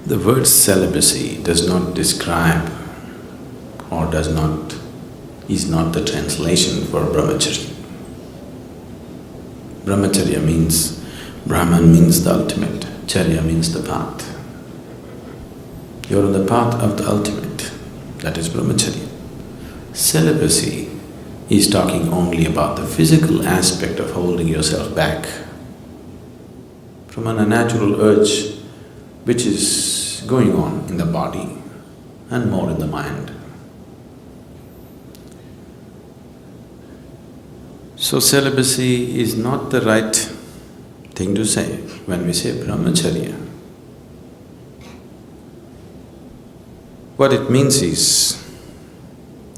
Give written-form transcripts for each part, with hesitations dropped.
The word celibacy does not describe or is not the translation for brahmacharya. Brahmacharya means, Brahman means the ultimate, charya means the path. You're on the path of the ultimate, that is brahmacharya. Celibacy is talking only about the physical aspect of holding yourself back from an unnatural urge which is going on in the body and more in the mind. So celibacy is not the right thing to say when we say brahmacharya. What it means is,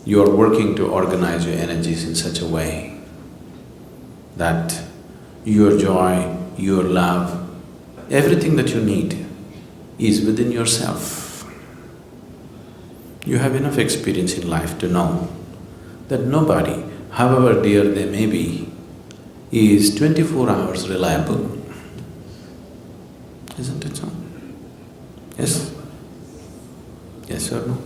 you are working to organize your energies in such a way that your joy, your love, everything that you need is within yourself. You have enough experience in life to know that nobody, however dear they may be, is 24 hours reliable. Isn't it so? Yes? Yes or no?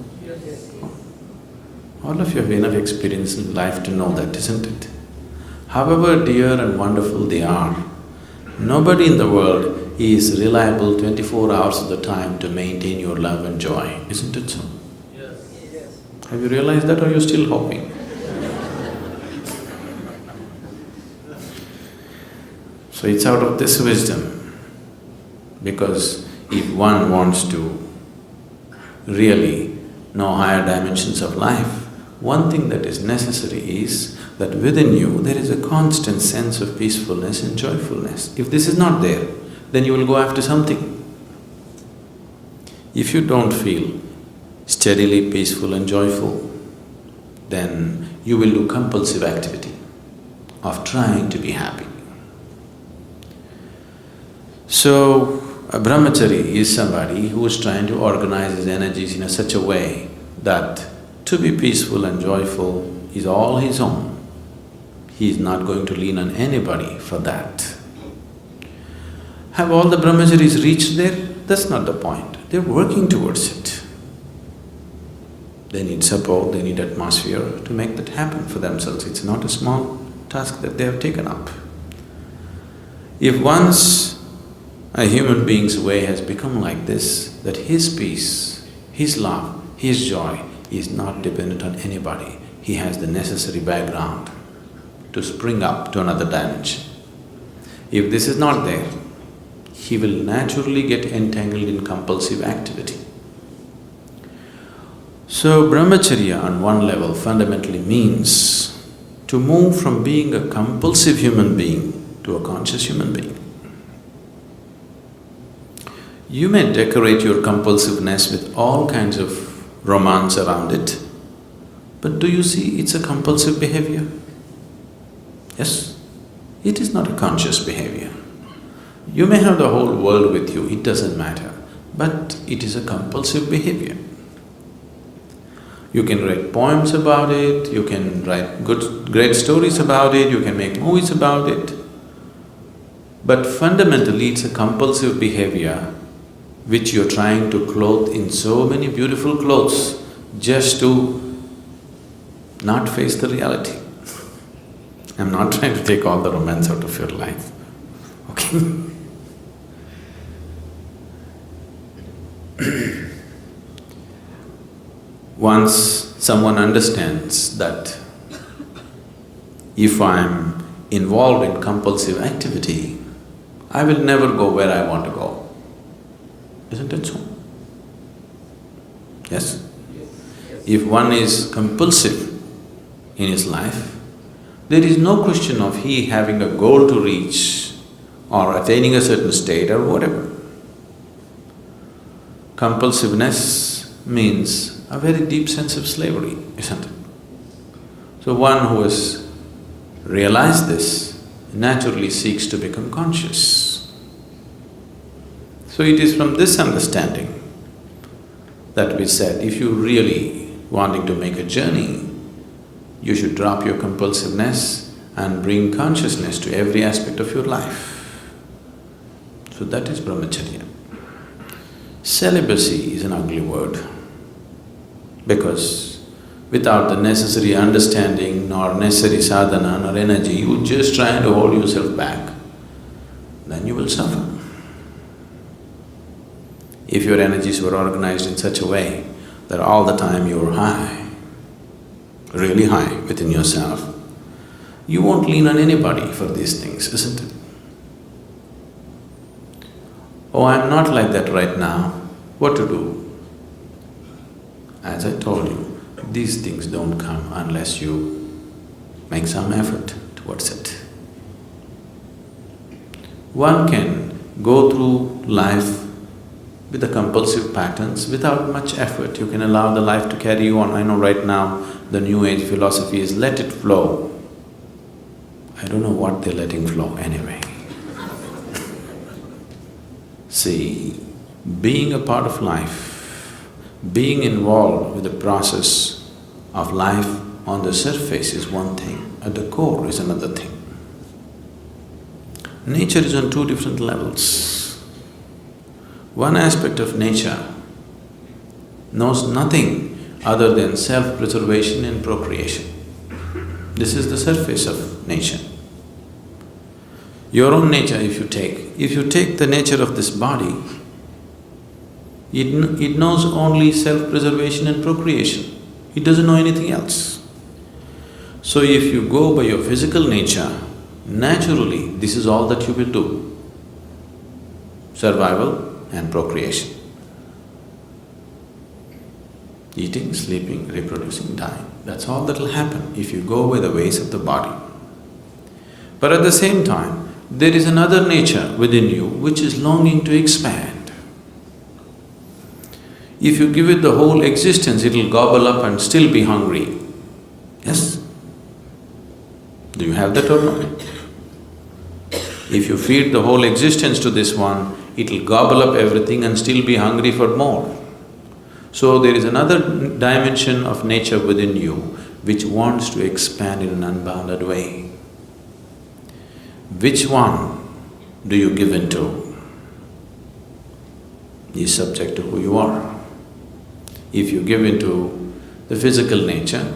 All of you have enough experience in life to know that, isn't it? However dear and wonderful they are, nobody in the world is reliable 24 hours of the time to maintain your love and joy, isn't it so? Yes. Have you realized that, or are you still hoping? So it's out of this wisdom, because if one wants to really know higher dimensions of life, one thing that is necessary is that within you there is a constant sense of peacefulness and joyfulness. If this is not there, then you will go after something. If you don't feel steadily peaceful and joyful, then you will do compulsive activity of trying to be happy. So, a brahmachari is somebody who is trying to organize his energies in such a way that to be peaceful and joyful is all his own. He is not going to lean on anybody for that. Have all the brahmacharis reached there? That's not the point. They're working towards it. They need support, they need atmosphere to make that happen for themselves. It's not a small task that they have taken up. If once a human being's way has become like this, that his peace, his love, his joy is not dependent on anybody, he has the necessary background to spring up to another dimension. If this is not there, he will naturally get entangled in compulsive activity. So brahmacharya on one level fundamentally means to move from being a compulsive human being to a conscious human being. You may decorate your compulsiveness with all kinds of romance around it, but do you see it's a compulsive behavior? Yes? It is not a conscious behavior. You may have the whole world with you, it doesn't matter, but it is a compulsive behavior. You can write poems about it, you can write great stories about it, you can make movies about it, but fundamentally it's a compulsive behavior which you're trying to clothe in so many beautiful clothes just to not face the reality. I'm not trying to take all the romance out of your life, okay? Once someone understands that if I'm involved in compulsive activity, I will never go where I want to go. Isn't it so? Yes? If one is compulsive in his life, there is no question of he having a goal to reach or attaining a certain state or whatever. Compulsiveness means a very deep sense of slavery, isn't it? So one who has realized this naturally seeks to become conscious. So it is from this understanding that we said, if you really wanting to make a journey, you should drop your compulsiveness and bring consciousness to every aspect of your life. So that is brahmacharya. Celibacy is an ugly word because without the necessary understanding nor necessary sadhana nor energy, you just try to hold yourself back, then you will suffer. If your energies were organized in such a way that all the time you're high, really high within yourself, you won't lean on anybody for these things, isn't it? Oh, I'm not like that right now, what to do? As I told you, these things don't come unless you make some effort towards it. One can go through life with the compulsive patterns without much effort. You can allow the life to carry you on. I know right now the new age philosophy is let it flow. I don't know what they're letting flow anyway. See, being a part of life, being involved with the process of life on the surface is one thing, at the core is another thing. Nature is on two different levels. One aspect of nature knows nothing other than self-preservation and procreation. This is the surface of nature. Your own nature if you take the nature of this body, it knows only self-preservation and procreation. It doesn't know anything else. So if you go by your physical nature, naturally this is all that you will do. Survival and procreation. Eating, sleeping, reproducing, dying. That's all that will happen if you go by the ways of the body. But at the same time, there is another nature within you which is longing to expand. If you give it the whole existence, it'll gobble up and still be hungry. Yes? Do you have that or not? If you feed the whole existence to this one, it'll gobble up everything and still be hungry for more. So there is another dimension of nature within you which wants to expand in an unbounded way. Which one do you give into is subject to who you are. If you give into the physical nature,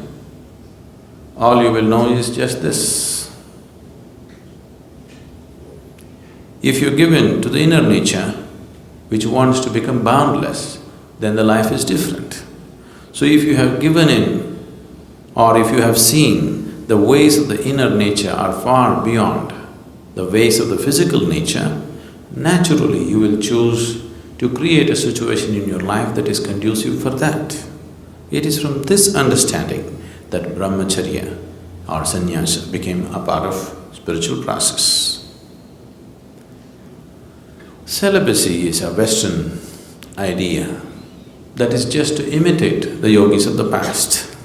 all you will know is just this. If you give in to the inner nature, which wants to become boundless, then the life is different. So if you have given in, or if you have seen the ways of the inner nature are far beyond the ways of the physical nature, naturally you will choose to create a situation in your life that is conducive for that. It is from this understanding that brahmacharya or sannyasa became a part of spiritual process. Celibacy is a Western idea that is just to imitate the yogis of the past.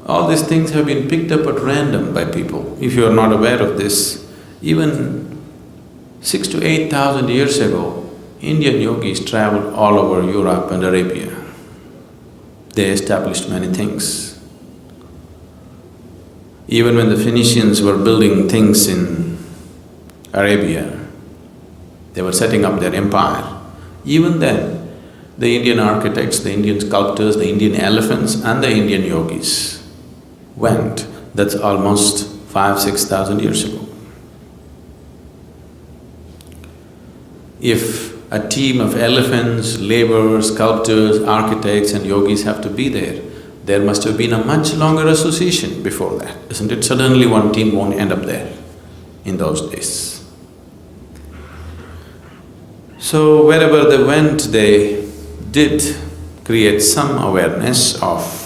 All these things have been picked up at random by people. If you are not aware of this, even 6,000 to 8,000 years ago, Indian yogis travelled all over Europe and Arabia. They established many things. Even when the Phoenicians were building things in Arabia, they were setting up their empire. Even then, the Indian architects, the Indian sculptors, the Indian elephants and the Indian yogis went. That's almost 5,000–6,000 years ago. If a team of elephants, laborers, sculptors, architects and yogis have to be there, there must have been a much longer association before that, isn't it? Suddenly one team won't end up there in those days. So wherever they went, they did create some awareness of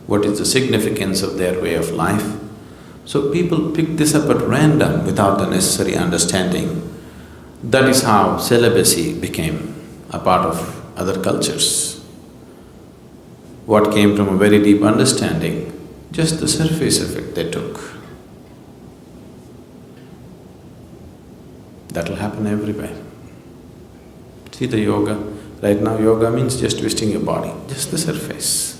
what is the significance of their way of life. So people picked this up at random without the necessary understanding. That is how celibacy became a part of other cultures. What came from a very deep understanding, just the surface of it they took. That'll happen everywhere. See the yoga, right now yoga means just twisting your body, just the surface.